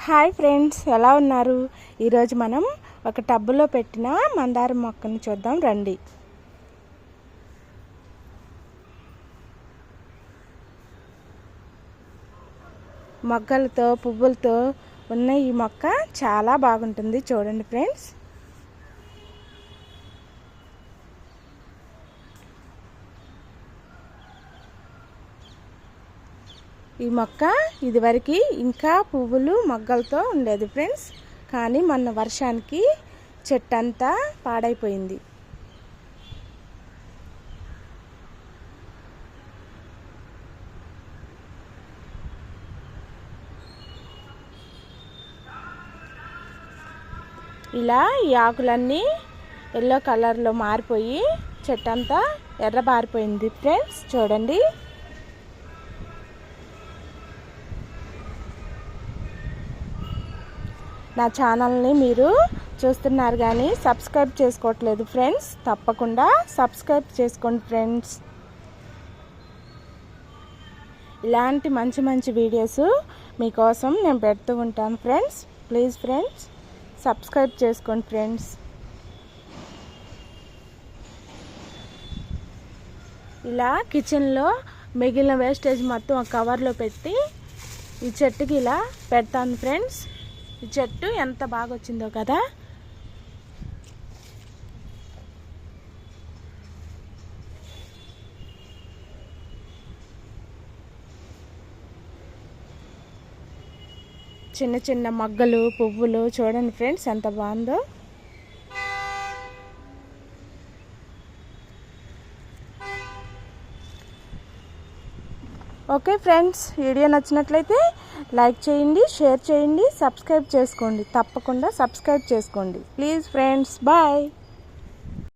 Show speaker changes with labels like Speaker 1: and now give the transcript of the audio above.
Speaker 1: Hi friends, ఎలా ఉన్నారు? ఈరోజు మనం ఒక టబ్బులో పెట్టిన మందారం మొక్కను చూద్దాం రండి. మొగ్గలతో పువ్వులతో ఉన్న ఈ మొక్క చాలా బాగుంటుంది. చూడండి ఫ్రెండ్స్. ఈ మొక్క ఇదివరకు ఇంకా పువ్వులు మొగ్గలతో ఉండేది ఫ్రెండ్స్, కానీ మొన్న వర్షానికి చెట్టు అంతా పాడైపోయింది. ఇలా ఈ ఆకులన్నీ ఎల్లో కలర్లో మారిపోయి చెట్టు అంతా ఎర్రబారిపోయింది ఫ్రెండ్స్. చూడండి. నా ఛానల్ని మీరు చూస్తున్నారు కానీ సబ్స్క్రైబ్ చేసుకోవట్లేదు ఫ్రెండ్స్. తప్పకుండా సబ్స్క్రైబ్ చేసుకోండి ఫ్రెండ్స్. ఇలాంటి మంచి మంచి వీడియోస్ మీకోసం నేను పెడుతూ ఉంటాను ఫ్రెండ్స్. ప్లీజ్ ఫ్రెండ్స్ సబ్స్క్రైబ్ చేసుకోండి ఫ్రెండ్స్. ఇలా కిచెన్లో మిగిలిన వేస్టేజ్ మొత్తం ఒక కవర్లో పెట్టి ఈ చెట్టుకి ఇలా పెడతాను ఫ్రెండ్స్. ఈ చెట్టు ఎంత బాగా వచ్చిందో కదా. చిన్న చిన్న మొగ్గలు పువ్వులు చూడండి ఫ్రెండ్స్ ఎంత బాగుందో. ఓకే ఫ్రెండ్స్, వీడియో నచ్చినట్లయితే లైక్ చేయండి, షేర్ చేయండి, సబ్స్క్రైబ్ చేసుకోండి. తప్పకుండా సబ్స్క్రైబ్ చేసుకోండి ప్లీజ్ ఫ్రెండ్స్. బాయ్.